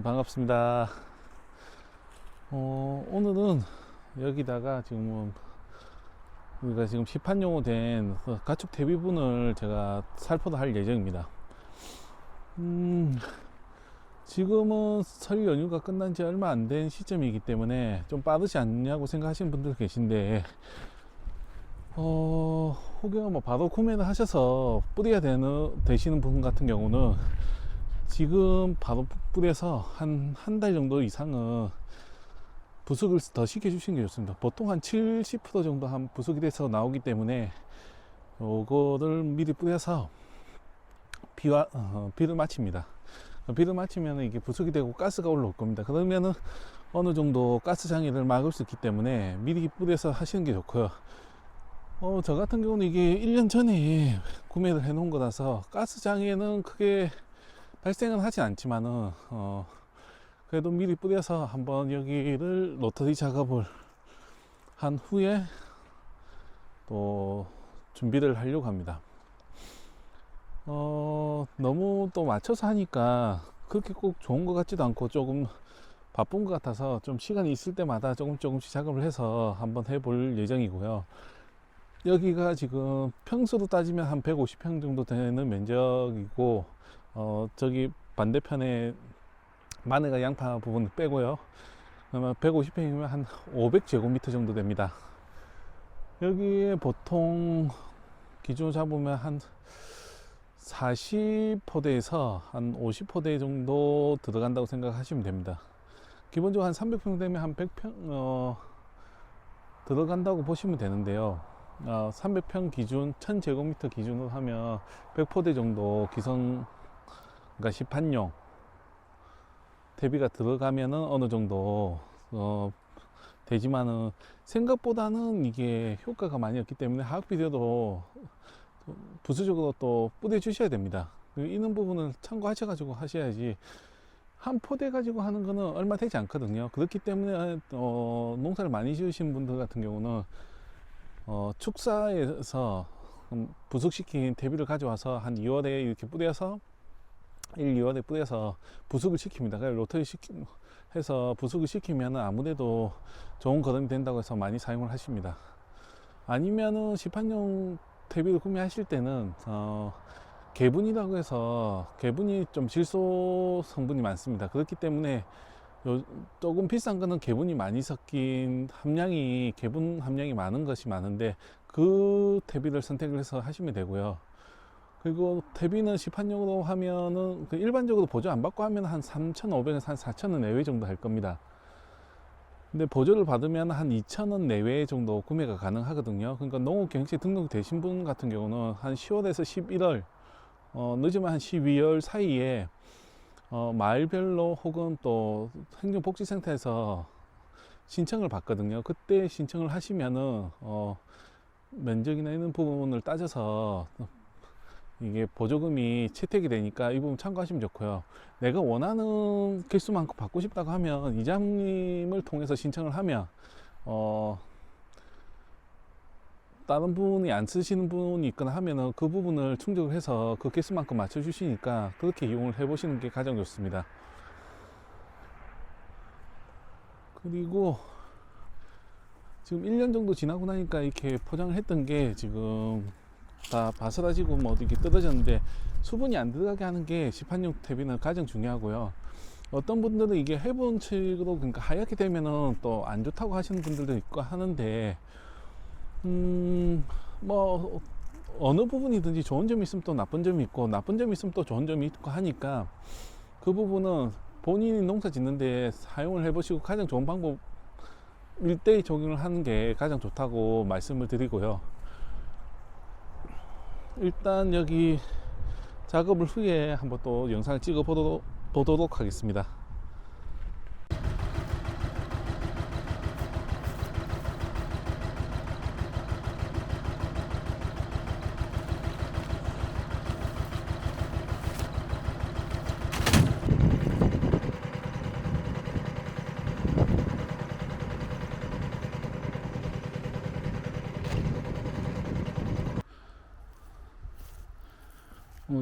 반갑습니다. 오늘은 여기다가 지금 우리가 지금 시판용으로 된 가축 대비분을 제가 살포도 할 예정입니다. 지금은 설 연휴가 끝난 지 얼마 안 된 시점이기 때문에 좀 빠르지 않냐고 생각하시는 분들 계신데, 혹여 뭐 바로 구매를 하셔서 뿌려야 되시는 분 같은 경우는 지금 바로 뿌려서 한 달 정도 이상은 부숙을 더 시켜주시는 게 좋습니다. 보통 한 70% 정도 한 부숙이 돼서 나오기 때문에 요거를 미리 뿌려서 비를 마칩니다. 비를 마치면 이게 부숙이 되고 가스가 올라올 겁니다. 그러면은 어느 정도 가스 장애를 막을 수 있기 때문에 미리 뿌려서 하시는 게 좋고요. 저 같은 경우는 이게 1년 전에 구매를 해 놓은 거라서 가스 장애는 크게 발생은 하지 않지만은 그래도 미리 뿌려서 한번 여기를 로터리 작업을 한 후에 또 준비를 하려고 합니다. 너무 또 맞춰서 하니까 그렇게 꼭 좋은 것 같지도 않고 조금 바쁜 것 같아서 좀 시간이 있을 때마다 조금씩 작업을 해서 한번 해볼 예정이고요. 여기가 지금 평수로 따지면 한 150평 정도 되는 면적이고, 저기 반대편에 마늘과 양파 부분 빼고요. 그러면 150평이면 한 500제곱미터 정도 됩니다. 여기에 보통 기준으로 잡으면 한 40포대에서 한 50포대 정도 들어간다고 생각하시면 됩니다. 기본적으로 한 300평 되면 한 100평 들어간다고 보시면 되는데요. 300평 기준 1000제곱미터 기준으로 하면 100포대 정도 기성, 그러니까 시판용 대비가 들어가면은 어느 정도 되지만은 생각보다는 이게 효과가 많이 없기 때문에 하학 비료도 부수적으로 또 뿌려 주셔야 됩니다. 이런 부분을 참고하셔 가지고 하셔야지 한 포대 가지고 하는 거는 얼마 되지 않거든요. 그렇기 때문에 농사를 많이 지으신 분들 같은 경우는 축사에서 부숙시킨 대비를 가져와서 한 2월에 이렇게 뿌려서 1, 2월에 뿌려서 부숙을 시킵니다. 그래서 로터리 해서 부숙을 시키면 아무래도 좋은 거름이 된다고 해서 많이 사용을 하십니다. 아니면은 시판용 대비를 구매하실 때는 개분이라고 해서 개분이 좀 질소 성분이 많습니다. 그렇기 때문에 조금 비싼 거는 개분이 많이 섞인 개분 함량이 많은 것이 많은데 그 대비를 선택을 해서 하시면 되고요. 그리고 대비는 시판용으로 하면은 일반적으로 보조 안 받고 하면 한 3,500에서 한 4,000원 내외 정도 할 겁니다. 근데 보조를 받으면 한 2,000원 내외 정도 구매가 가능하거든요. 그러니까 농업경영지에 등록되신 분 같은 경우는 한 10월에서 11월, 늦으면 한 12월 사이에 마을별로 혹은 또 행정복지센터에서 신청을 받거든요. 그때 신청을 하시면은 면적이나 이런 부분을 따져서 이게 보조금이 채택이 되니까 이 부분 참고하시면 좋고요. 내가 원하는 개수만큼 받고 싶다고 하면 이장님을 통해서 신청을 하면 다른 분이 안 쓰시는 분이 있거나 하면은 그 부분을 충족을 해서 그 개수만큼 맞춰 주시니까 그렇게 이용을 해 보시는 게 가장 좋습니다. 그리고 지금 1년 정도 지나고 나니까 이렇게 포장을 했던 게 지금 다 바스라지고 뭐 이렇게 떨어졌는데 수분이 안 들어가게 하는 게 시판용 대비는 가장 중요하고요. 어떤 분들은 이게 해본 측으로, 그러니까 하얗게 되면은 또 안 좋다고 하시는 분들도 있고 하는데, 뭐 어느 부분이든지 좋은 점이 있으면 또 나쁜 점이 있고 나쁜 점이 있으면 또 좋은 점이 있고 하니까 그 부분은 본인이 농사 짓는데 사용을 해보시고 가장 좋은 방법 일대의 적용을 하는 게 가장 좋다고 말씀을 드리고요. 일단 여기 작업을 후에 한번 또 영상을 찍어 보도록 하겠습니다.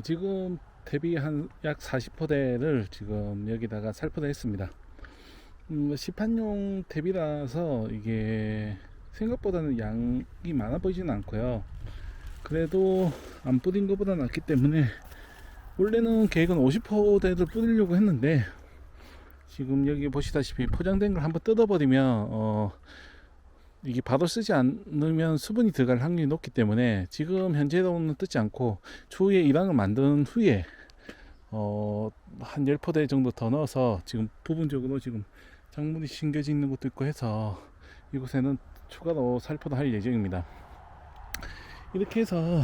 지금 대비 한 약 40포대를 지금 여기다가 살포를 했습니다. 시판용 대비라서 이게 생각보다는 양이 많아 보이지는 않고요. 그래도 안 뿌린 것보다 낫기 때문에 원래는 계획은 50포대를 뿌리려고 했는데, 지금 여기 보시다시피 포장된 걸 한번 뜯어버리면 이게 바로 쓰지 않으면 수분이 들어갈 확률이 높기 때문에 지금 현재로는 뜯지 않고 추후에 일항을 만든 후에 한 10포대 정도 더 넣어서, 지금 부분적으로 지금 작물이 심겨져 있는 것도 있고 해서 이곳에는 추가로 살포도 할 예정입니다. 이렇게 해서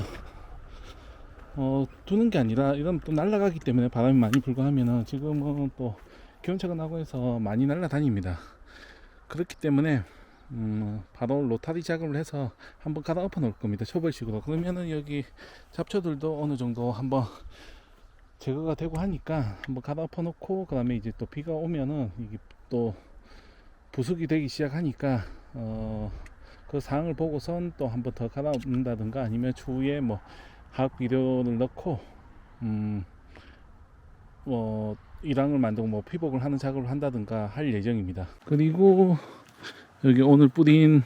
두는 게 아니라, 이건 또 날아가기 때문에 바람이 많이 불고 하면은, 지금은 또 기온차가 나고 해서 많이 날아다닙니다. 그렇기 때문에 바로 로타리 작업을 해서 한번 갈아 엎어 놓을 겁니다. 초벌식으로. 그러면은 여기 잡초들도 어느 정도 한번 제거가 되고 하니까 한번 갈아 엎어 놓고, 그 다음에 이제 또 비가 오면은 이게 또 부숙이 되기 시작하니까 그 상황을 보고선 또 한번 더 갈아 엎는다든가, 아니면 추후에 뭐 화학 비료를 넣고 일항을 만들고 뭐 피복을 하는 작업을 한다든가 할 예정입니다. 그리고 여기 오늘 뿌린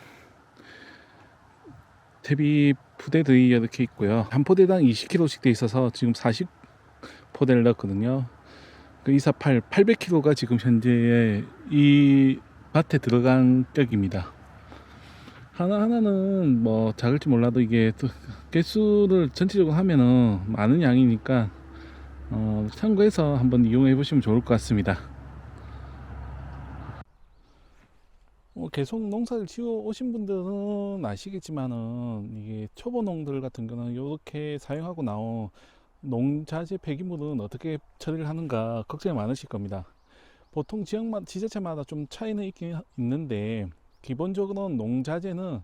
대비 푸대들이 이렇게 있고요. 한 포대당 20kg씩 돼 있어서 지금 40포대를 넣었거든요. 그 248 800kg가 지금 현재 이 밭에 들어간 격입니다. 하나하나는 뭐 작을지 몰라도 이게 또 개수를 전체적으로 하면은 많은 양이니까 참고해서 한번 이용해 보시면 좋을 것 같습니다. 계속 농사를 지어 오신 분들은 아시겠지만은, 이게 초보 농들 같은 경우는 이렇게 사용하고 나온 농자재 폐기물은 어떻게 처리를 하는가 걱정이 많으실 겁니다. 보통 지역마다, 지자체마다 좀 차이는 있긴 있는데, 기본적으로는 농자재는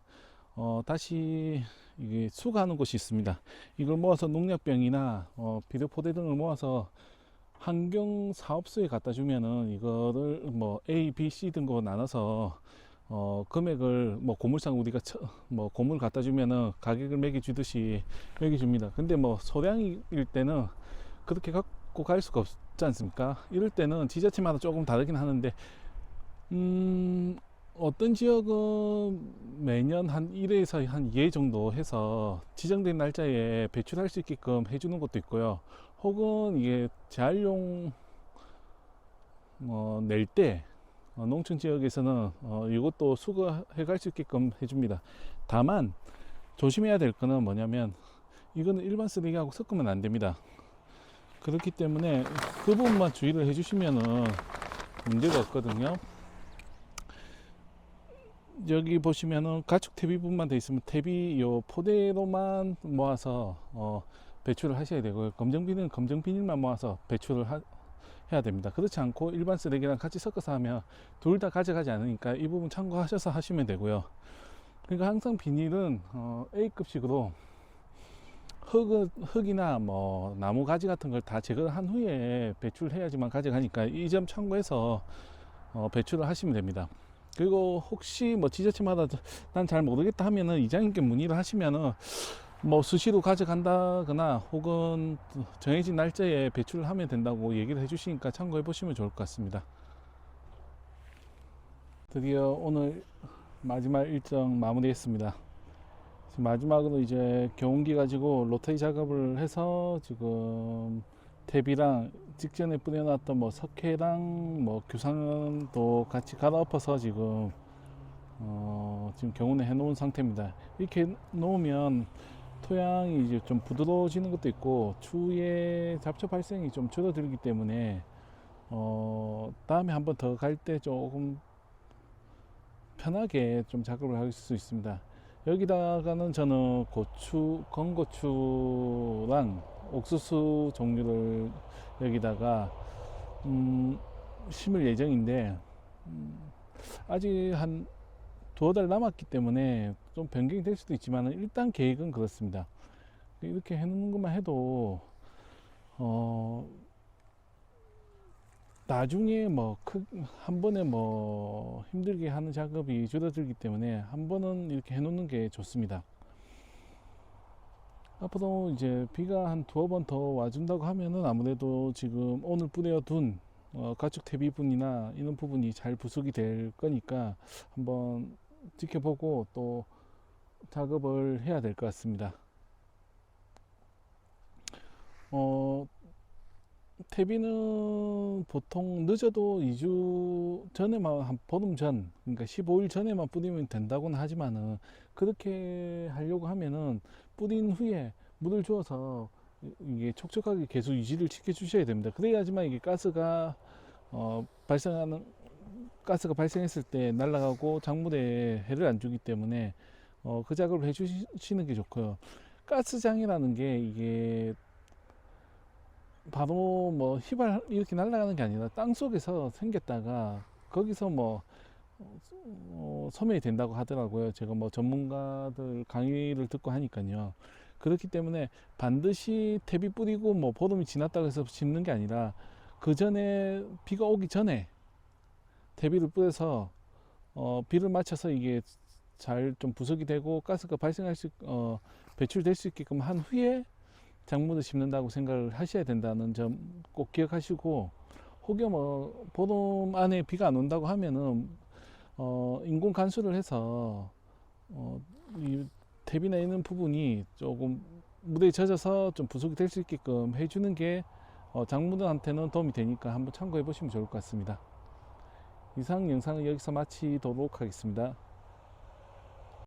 다시 이게 수거하는 곳이 있습니다. 이걸 모아서 농약병이나 비료 포대 등을 모아서 환경 사업소에 갖다 주면은, 이거를 뭐 A, B, C 등으로 나눠서 금액을 뭐 고물상 우리가 뭐 고물 갖다 주면은 가격을 매겨 주듯이 매겨 줍니다. 근데 뭐 소량일 때는 그렇게 갖고 갈 수가 없지 않습니까? 이럴 때는 지자체마다 조금 다르긴 하는데, 어떤 지역은 매년 한 1회에서 한 2회 정도 해서 지정된 날짜에 배출할 수 있게끔 해주는 것도 있고요. 혹은 이게 재활용 낼 때 농촌 지역에서는 이것도 수거해 갈 수 있게끔 해줍니다. 다만 조심해야 될 거는 뭐냐면, 이거는 일반 쓰레기하고 섞으면 안 됩니다. 그렇기 때문에 그 부분만 주의를 해주시면은 문제가 없거든요. 여기 보시면은 가축 퇴비분만 돼 있으면 퇴비 요 포대로만 모아서 배출을 하셔야 되고요. 검정비닐은 검정 비닐만 모아서 배출을 해야 됩니다. 그렇지 않고 일반 쓰레기랑 같이 섞어서 하면 둘 다 가져가지 않으니까 이 부분 참고하셔서 하시면 되고요. 그러니까 항상 비닐은 A급식으로 흙이나 뭐 나무 가지 같은 걸 다 제거한 후에 배출해야지만 가져가니까 이 점 참고해서 배출을 하시면 됩니다. 그리고 혹시 뭐 지자체마다 난 잘 모르겠다 하면은 이장님께 문의를 하시면은 뭐 수시로 가져간다거나 혹은 정해진 날짜에 배출을 하면 된다고 얘기를 해주시니까 참고해 보시면 좋을 것 같습니다. 드디어 오늘 마지막 일정 마무리했습니다. 마지막으로 이제 경운기 가지고 로테이 작업을 해서 지금 대비랑 직전에 뿌려놨던 뭐 석회랑 뭐 규상도 같이 갈아엎어서 지금 지금 경운에 해놓은 상태입니다. 이렇게 놓으면 토양이 이제 좀 부드러워지는 것도 있고 추후에 잡초 발생이 좀 줄어들기 때문에 다음에 한번 더 갈 때 조금 편하게 좀 작업을 할 수 있습니다. 여기다가는 저는 고추, 건고추랑 옥수수 종류를 여기다가 심을 예정인데, 아직 한 두어 달 남았기 때문에 좀 변경이 될 수도 있지만 일단 계획은 그렇습니다. 이렇게 해놓는 것만 해도 나중에 뭐 한 번에 뭐 힘들게 하는 작업이 줄어들기 때문에 한 번은 이렇게 해놓는 게 좋습니다. 앞으로 이제 비가 한 두어 번 더 와준다고 하면은 아무래도 지금 오늘 뿌려둔 가축 대비분이나 이런 부분이 잘 부숙이 될 거니까 한번 지켜보고 또 작업을 해야 될 것 같습니다. 어, 퇴비는 보통 늦어도 2주 전에만, 한 보름 전, 그러니까 15일 전에만 뿌리면 된다고는 하지만은 그렇게 하려고 하면은 뿌린 후에 물을 주어서 이게 촉촉하게 계속 유지를 시켜 주셔야 됩니다. 그래야지만 이게 발생하는 가스가 발생했을 때 날아가고 작물에 해를 안 주기 때문에 그 작업을 해 주시는 게 좋고요. 가스장이라는 게 이게 바로 뭐 휘발 이렇게 날아가는 게 아니라 땅 속에서 생겼다가 거기서 뭐 소멸이 된다고 하더라고요. 제가 뭐 전문가들 강의를 듣고 하니까요. 그렇기 때문에 반드시 퇴비 뿌리고 뭐 보름이 지났다고 해서 심는 게 아니라 그 전에 비가 오기 전에 퇴비를 뿌려서 비를 맞춰서 이게 잘 좀 부석이 되고 가스가 배출될 수 있게끔 한 후에 작물을 심는다고 생각을 하셔야 된다는 점 꼭 기억하시고, 혹여 뭐 보름 안에 비가 안 온다고 하면은 인공 간수를 해서 이 탭이나 있는 부분이 조금 물에 젖어서 좀 부속이 될 수 있게끔 해주는 게 작물한테는 도움이 되니까 한번 참고해 보시면 좋을 것 같습니다. 이상 영상을 여기서 마치도록 하겠습니다.